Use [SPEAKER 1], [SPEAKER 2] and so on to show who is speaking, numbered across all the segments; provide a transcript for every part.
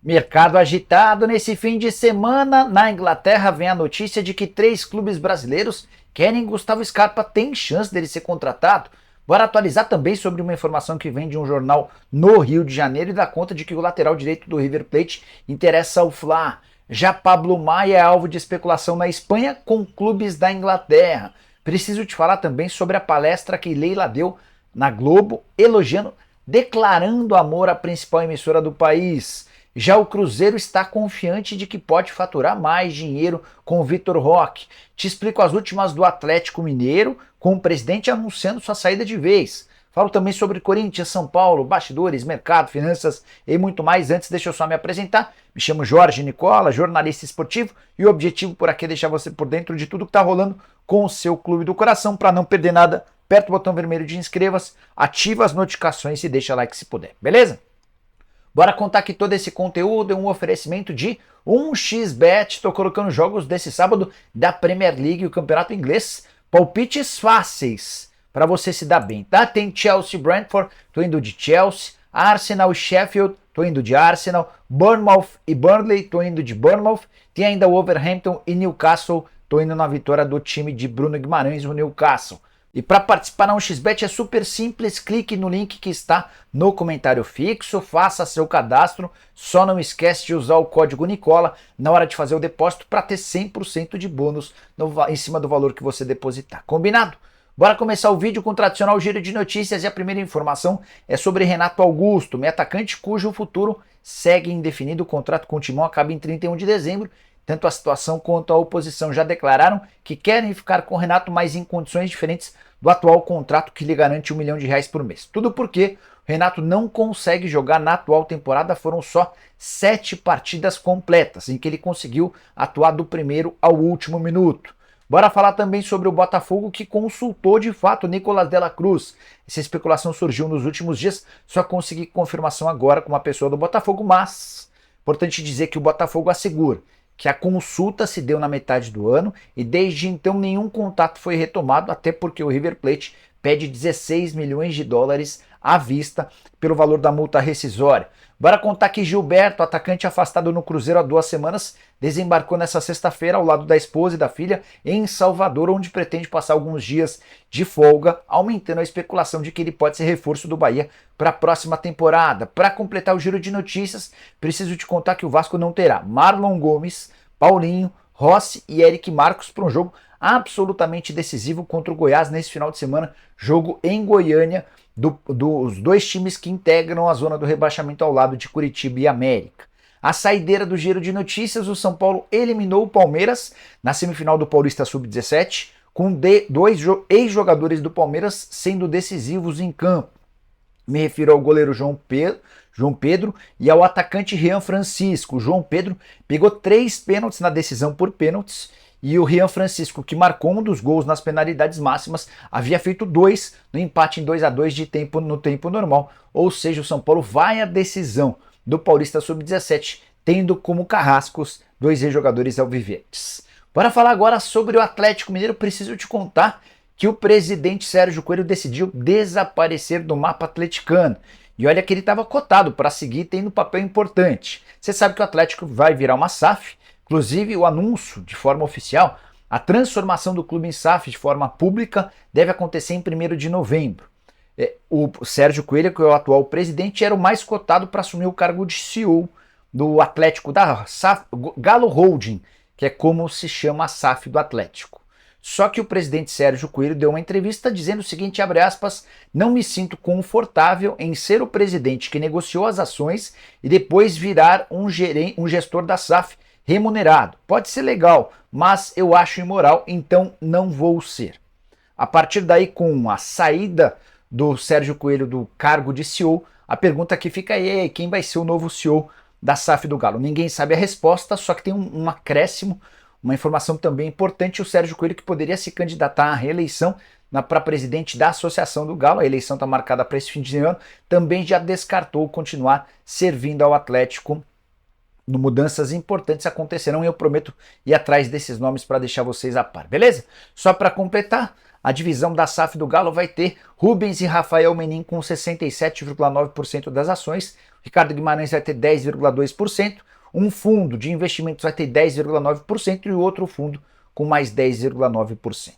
[SPEAKER 1] Mercado agitado nesse fim de semana. Na Inglaterra vem a notícia de que 3 clubes brasileiros querem Gustavo Scarpa, tem chance dele ser contratado. Bora atualizar também sobre uma informação que vem de um jornal no Rio de Janeiro e dá conta de que o lateral direito do River Plate interessa ao Fla. Já Pablo Maia é alvo de especulação na Espanha com clubes da Inglaterra. Preciso te falar também sobre a palestra que Leila deu na Globo, elogiando, declarando amor à principal emissora do país. Já o Cruzeiro está confiante de que pode faturar mais dinheiro com o Vitor Roque. Te explico as últimas do Atlético Mineiro, com o presidente anunciando sua saída de vez. Falo também sobre Corinthians, São Paulo, bastidores, mercado, finanças e muito mais. Antes, deixa eu só me apresentar. Me chamo Jorge Nicola, jornalista esportivo, e o objetivo por aqui é deixar você por dentro de tudo que está rolando com o seu clube do coração. Para não perder nada, aperta o botão vermelho de inscreva-se, ativa as notificações e deixa like se puder, beleza? Bora contar que todo esse conteúdo é um oferecimento de 1xBet. Estou colocando jogos desse sábado da Premier League e o Campeonato Inglês. Palpites fáceis para você se dar bem, tá? Tem Chelsea e Brentford, tô indo de Chelsea. Arsenal e Sheffield, tô indo de Arsenal. Bournemouth e Burnley, tô indo de Bournemouth. Tem ainda Wolverhampton e Newcastle, tô indo na vitória do time de Bruno Guimarães, o Newcastle. E para participar na 1xBet é super simples, clique no link que está no comentário fixo, faça seu cadastro, só não esquece de usar o código Nicola na hora de fazer o depósito para ter 100% de bônus em cima do valor que você depositar. Combinado? Bora começar o vídeo com o tradicional giro de notícias e a primeira informação é sobre Renato Augusto, meio atacante cujo futuro segue indefinido. O contrato com o Timão acaba em 31 de dezembro. Tanto a situação quanto a oposição já declararam que querem ficar com o Renato, mas em condições diferentes do atual contrato que lhe garante R$1 milhão por mês. Tudo porque o Renato não consegue jogar na atual temporada, foram só 7 partidas completas, em que ele conseguiu atuar do primeiro ao último minuto. Bora falar também sobre o Botafogo, que consultou de fato Nicolás de la Cruz. Essa especulação surgiu nos últimos dias, só consegui confirmação agora com uma pessoa do Botafogo, mas importante dizer que o Botafogo assegura que a consulta se deu na metade do ano e desde então nenhum contato foi retomado, até porque o River Plate pede 16 milhões de dólares à vista pelo valor da multa rescisória. Bora contar que Gilberto, atacante afastado no Cruzeiro há 2 semanas, desembarcou nessa sexta-feira ao lado da esposa e da filha em Salvador, onde pretende passar alguns dias de folga, aumentando a especulação de que ele pode ser reforço do Bahia para a próxima temporada. Para completar o giro de notícias, preciso te contar que o Vasco não terá Marlon Gomes, Paulinho, Rossi e Eric Marcos para um jogo absolutamente decisivo contra o Goiás nesse final de semana, jogo em Goiânia, dos 2 times que integram a zona do rebaixamento ao lado de Curitiba e América. A saideira do giro de notícias, o São Paulo eliminou o Palmeiras na semifinal do Paulista Sub-17, com 2 ex-jogadores do Palmeiras sendo decisivos em campo. Me refiro ao goleiro João Pedro e ao atacante Rian Francisco. O João Pedro pegou 3 pênaltis na decisão por pênaltis, e o Rian Francisco, que marcou um dos gols nas penalidades máximas, havia feito 2 no empate em 2-2 no tempo normal. Ou seja, o São Paulo vai à decisão do Paulista Sub-17, tendo como carrascos 2 ex-jogadores alviverdes. Bora falar agora sobre o Atlético Mineiro. Preciso te contar que o presidente Sérgio Coelho decidiu desaparecer do mapa atleticano. E olha que ele estava cotado para seguir, tendo um papel importante. Você sabe que o Atlético vai virar uma SAF. Inclusive, o anúncio de forma oficial, a transformação do clube em SAF de forma pública deve acontecer em 1º de novembro. O Sérgio Coelho, que é o atual presidente, era o mais cotado para assumir o cargo de CEO do Atlético, da SAF, Galo Holding, que é como se chama a SAF do Atlético. Só que o presidente Sérgio Coelho deu uma entrevista dizendo o seguinte, abre aspas, não me sinto confortável em ser o presidente que negociou as ações e depois virar um gestor da SAF, remunerado. Pode ser legal, mas eu acho imoral, então não vou ser. A partir daí, com a saída do Sérgio Coelho do cargo de CEO, a pergunta que fica aí é quem vai ser o novo CEO da SAF do Galo. Ninguém sabe a resposta, só que tem um acréscimo, uma informação também importante, o Sérgio Coelho que poderia se candidatar à reeleição para presidente da Associação do Galo, a eleição está marcada para esse fim de ano, também já descartou continuar servindo ao Atlético mudanças importantes acontecerão e eu prometo ir atrás desses nomes para deixar vocês a par, beleza? Só para completar, a divisão da SAF do Galo vai ter Rubens e Rafael Menin com 67,9% das ações, Ricardo Guimarães vai ter 10,2%, um fundo de investimentos vai ter 10,9% e o outro fundo com mais 10,9%.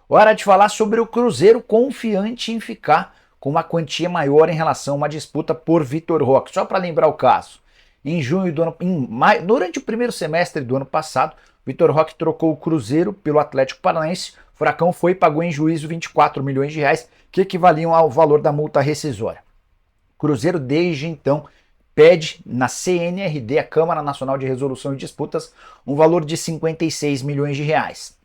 [SPEAKER 1] Hora de falar sobre o Cruzeiro confiante em ficar com uma quantia maior em relação a uma disputa por Vitor Roque. Só para lembrar o caso, em junho do ano, durante o primeiro semestre do ano passado, Vitor Roque trocou o Cruzeiro pelo Atlético Paranaense. O Furacão foi e pagou em juízo 24 milhões de reais, que equivaliam ao valor da multa rescisória. O Cruzeiro, desde então, pede na CNRD, a Câmara Nacional de Resolução de Disputas, um valor de 56 milhões de reais.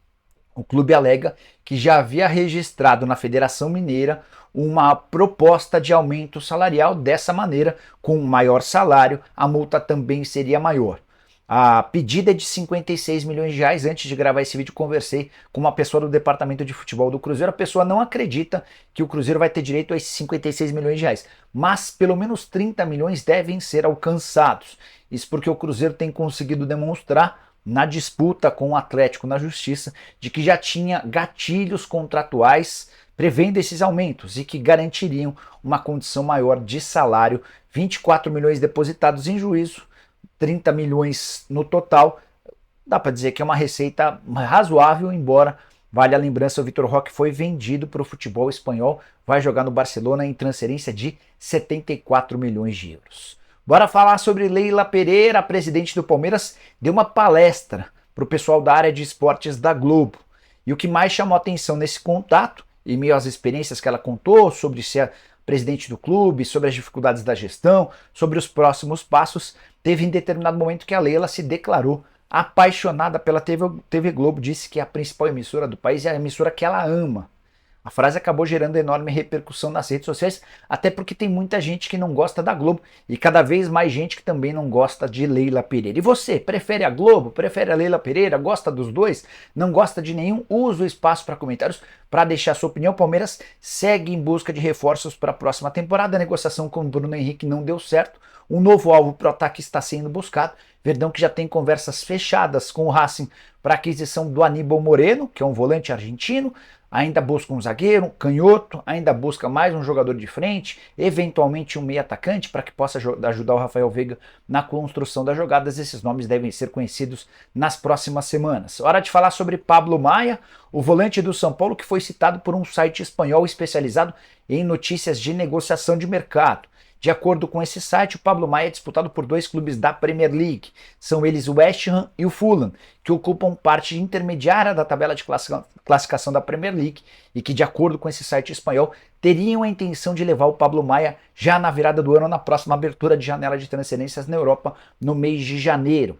[SPEAKER 1] O clube alega que já havia registrado na Federação Mineira uma proposta de aumento salarial. Dessa maneira, com um maior salário, a multa também seria maior. A pedida é de 56 milhões de reais. Antes de gravar esse vídeo, conversei com uma pessoa do departamento de futebol do Cruzeiro. A pessoa não acredita que o Cruzeiro vai ter direito a esses 56 milhões de reais, mas pelo menos 30 milhões devem ser alcançados. Isso porque o Cruzeiro tem conseguido demonstrar na disputa com o Atlético na Justiça de que já tinha gatilhos contratuais prevendo esses aumentos e que garantiriam uma condição maior de salário. 24 milhões depositados em juízo, 30 milhões no total. Dá para dizer que é uma receita razoável, embora vale a lembrança, o Vitor Roque foi vendido para o futebol espanhol, vai jogar no Barcelona em transferência de 74 milhões de euros. Bora falar sobre Leila Pereira. A presidente do Palmeiras deu uma palestra para o pessoal da área de esportes da Globo. E o que mais chamou atenção nesse contato, e meio às experiências que ela contou sobre ser presidente do clube, sobre as dificuldades da gestão, sobre os próximos passos, teve em determinado momento que a Leila se declarou apaixonada pela TV Globo, disse que é a principal emissora do país e a emissora que ela ama. A frase acabou gerando enorme repercussão nas redes sociais, até porque tem muita gente que não gosta da Globo e cada vez mais gente que também não gosta de Leila Pereira. E você, prefere a Globo? Prefere a Leila Pereira? Gosta dos dois? Não gosta de nenhum? Usa o espaço para comentários para deixar sua opinião. O Palmeiras segue em busca de reforços para a próxima temporada. A negociação com o Bruno Henrique não deu certo. Um novo alvo para o ataque está sendo buscado. Verdão que já tem conversas fechadas com o Racing para a aquisição do Aníbal Moreno, que é um volante argentino. Ainda busca um zagueiro, um canhoto, ainda busca mais um jogador de frente, eventualmente um meio atacante para que possa ajudar o Rafael Veiga na construção das jogadas. Esses nomes devem ser conhecidos nas próximas semanas. Hora de falar sobre Pablo Maia, o volante do São Paulo que foi citado por um site espanhol especializado em notícias de negociação de mercado. De acordo com esse site, o Pablo Maia é disputado por dois clubes da Premier League. São eles o West Ham e o Fulham, que ocupam parte intermediária da tabela de classificação da Premier League e que, de acordo com esse site espanhol, teriam a intenção de levar o Pablo Maia já na virada do ano, na próxima abertura de janela de transferências na Europa, no mês de janeiro.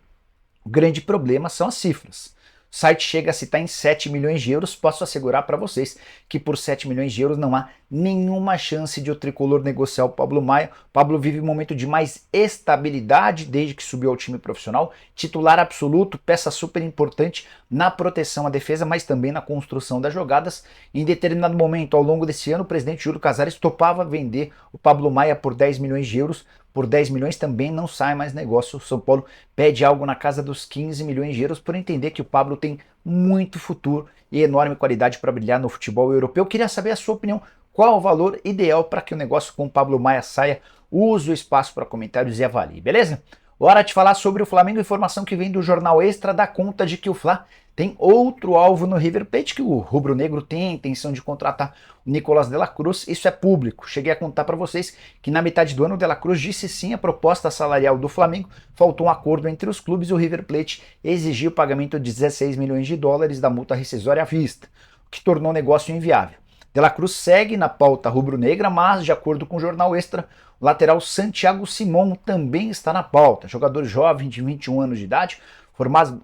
[SPEAKER 1] O grande problema são as cifras. O site chega a citar em 7 milhões de euros. Posso assegurar para vocês que por 7 milhões de euros não há nenhuma chance de o tricolor negociar o Pablo Maia. O Pablo vive um momento de mais estabilidade desde que subiu ao time profissional, titular absoluto, peça super importante na proteção à defesa, mas também na construção das jogadas. Em determinado momento, ao longo desse ano, o presidente Júlio Casares topava vender o Pablo Maia por 10 milhões de euros. Por 10 milhões também não sai mais negócio. O São Paulo pede algo na casa dos 15 milhões de euros por entender que o Pablo tem muito futuro e enorme qualidade para brilhar no futebol europeu. Eu queria saber a sua opinião. Qual o valor ideal para que o negócio com o Pablo Maia saia? Use o espaço para comentários e avalie, beleza? Hora de falar sobre o Flamengo. Informação que vem do Jornal Extra dá conta de que o Fla tem outro alvo no River Plate, que o rubro-negro tem a intenção de contratar o Nicolás de la Cruz. Isso é público. Cheguei a contar para vocês que na metade do ano o de la Cruz disse sim à proposta salarial do Flamengo. Faltou um acordo entre os clubes e o River Plate exigiu o pagamento de 16 milhões de dólares da multa rescisória à vista, o que tornou o negócio inviável. De la Cruz segue na pauta rubro-negra, mas, de acordo com o Jornal Extra, o lateral Santiago Simón também está na pauta. Jogador jovem de 21 anos de idade,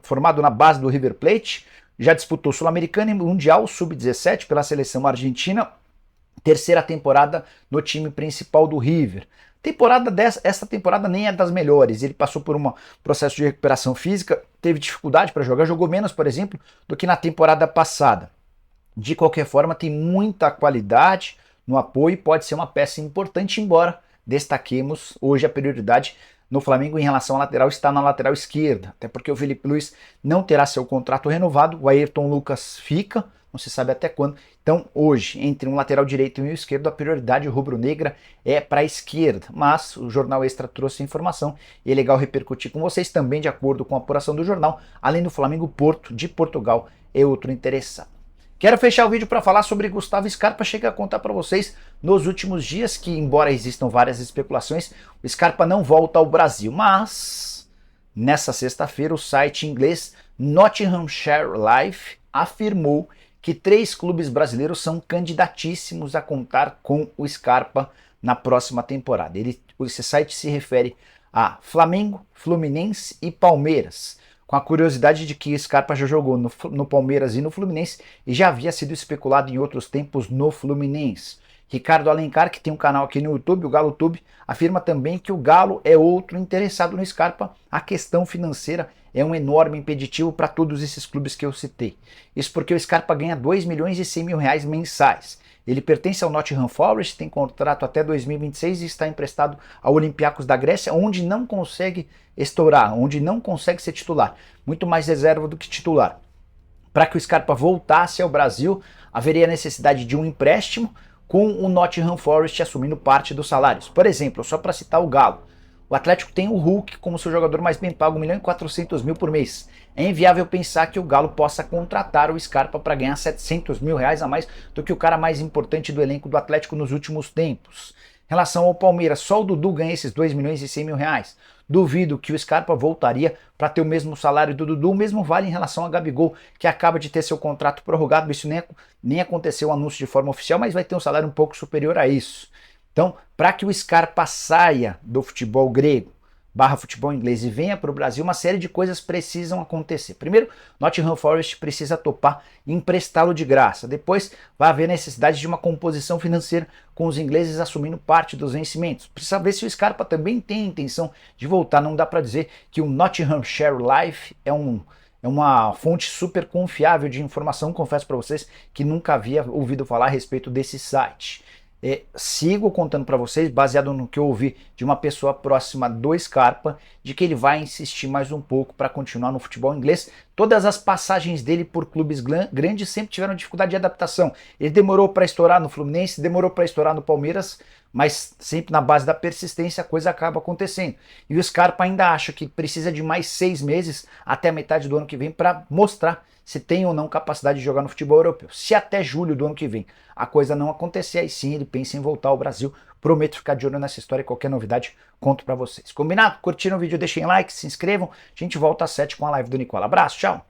[SPEAKER 1] formado na base do River Plate, já disputou Sul-Americana e Mundial Sub-17 pela seleção argentina, terceira temporada no time principal do River. Essa temporada nem é das melhores, ele passou por um processo de recuperação física, teve dificuldade para jogar, jogou menos, por exemplo, do que na temporada passada. De qualquer forma, tem muita qualidade no apoio e pode ser uma peça importante, embora destaquemos hoje a prioridade no Flamengo em relação à lateral está na lateral esquerda, até porque o Felipe Luiz não terá seu contrato renovado, o Ayrton Lucas fica, não se sabe até quando. Então hoje, entre um lateral direito e um esquerdo, a prioridade rubro-negra é para a esquerda, mas o Jornal Extra trouxe a informação e é legal repercutir com vocês também, de acordo com a apuração do jornal. Além do Flamengo, Porto de Portugal é outro interessado. Quero fechar o vídeo para falar sobre Gustavo Scarpa. Cheguei a contar para vocês nos últimos dias que, embora existam várias especulações, o Scarpa não volta ao Brasil. Mas, nessa sexta-feira, o site inglês Nottinghamshire Live afirmou que 3 clubes brasileiros são candidatíssimos a contar com o Scarpa na próxima temporada. Esse site se refere a Flamengo, Fluminense e Palmeiras, com a curiosidade de que o Scarpa já jogou no Palmeiras e no Fluminense e já havia sido especulado em outros tempos no Fluminense. Ricardo Alencar, que tem um canal aqui no YouTube, o Galo Tube, afirma também que o Galo é outro interessado no Scarpa. A questão financeira é um enorme impeditivo para todos esses clubes que eu citei. Isso porque o Scarpa ganha 2 milhões e 100 mil reais mensais. Ele pertence ao Nottingham Forest, tem contrato até 2026 e está emprestado ao Olympiacos da Grécia, onde não consegue estourar, onde não consegue ser titular. Muito mais reserva do que titular. Para que o Scarpa voltasse ao Brasil, haveria necessidade de um empréstimo, com o Nottingham Forest assumindo parte dos salários. Por exemplo, só para citar o Galo, o Atlético tem o Hulk como seu jogador mais bem pago, 1 milhão e 400 mil por mês. É inviável pensar que o Galo possa contratar o Scarpa para ganhar 700 mil reais a mais do que o cara mais importante do elenco do Atlético nos últimos tempos. Em relação ao Palmeiras, só o Dudu ganha esses 2 milhões e 100 mil reais. Duvido que o Scarpa voltaria para ter o mesmo salário do Dudu. O mesmo vale em relação a Gabigol, que acaba de ter seu contrato prorrogado. Isso nem aconteceu o anúncio de forma oficial, mas vai ter um salário um pouco superior a isso. Então, para que o Scarpa saia do futebol grego / futebol inglês e venha para o Brasil, uma série de coisas precisam acontecer. Primeiro, Nottingham Forest precisa topar emprestá-lo de graça. Depois, vai haver necessidade de uma composição financeira com os ingleses assumindo parte dos vencimentos. Precisa ver se o Scarpa também tem a intenção de voltar. Não dá para dizer que o Nottinghamshire Live é uma fonte super confiável de informação. Confesso para vocês que nunca havia ouvido falar a respeito desse site. Sigo contando para vocês, baseado no que eu ouvi de uma pessoa próxima do Scarpa, de que ele vai insistir mais um pouco para continuar no futebol inglês. Todas as passagens dele por clubes grandes sempre tiveram dificuldade de adaptação. Ele demorou para estourar no Fluminense, demorou para estourar no Palmeiras, mas sempre na base da persistência a coisa acaba acontecendo. E o Scarpa ainda acha que precisa de mais 6 meses até a metade do ano que vem para mostrar se tem ou não capacidade de jogar no futebol europeu. Se até julho do ano que vem a coisa não acontecer, aí sim ele pensa em voltar ao Brasil. Prometo ficar de olho nessa história e qualquer novidade conto para vocês. Combinado? Curtiram o vídeo? Deixem like, se inscrevam. A gente volta às 7 com a live do Nicola. Abraço, tchau!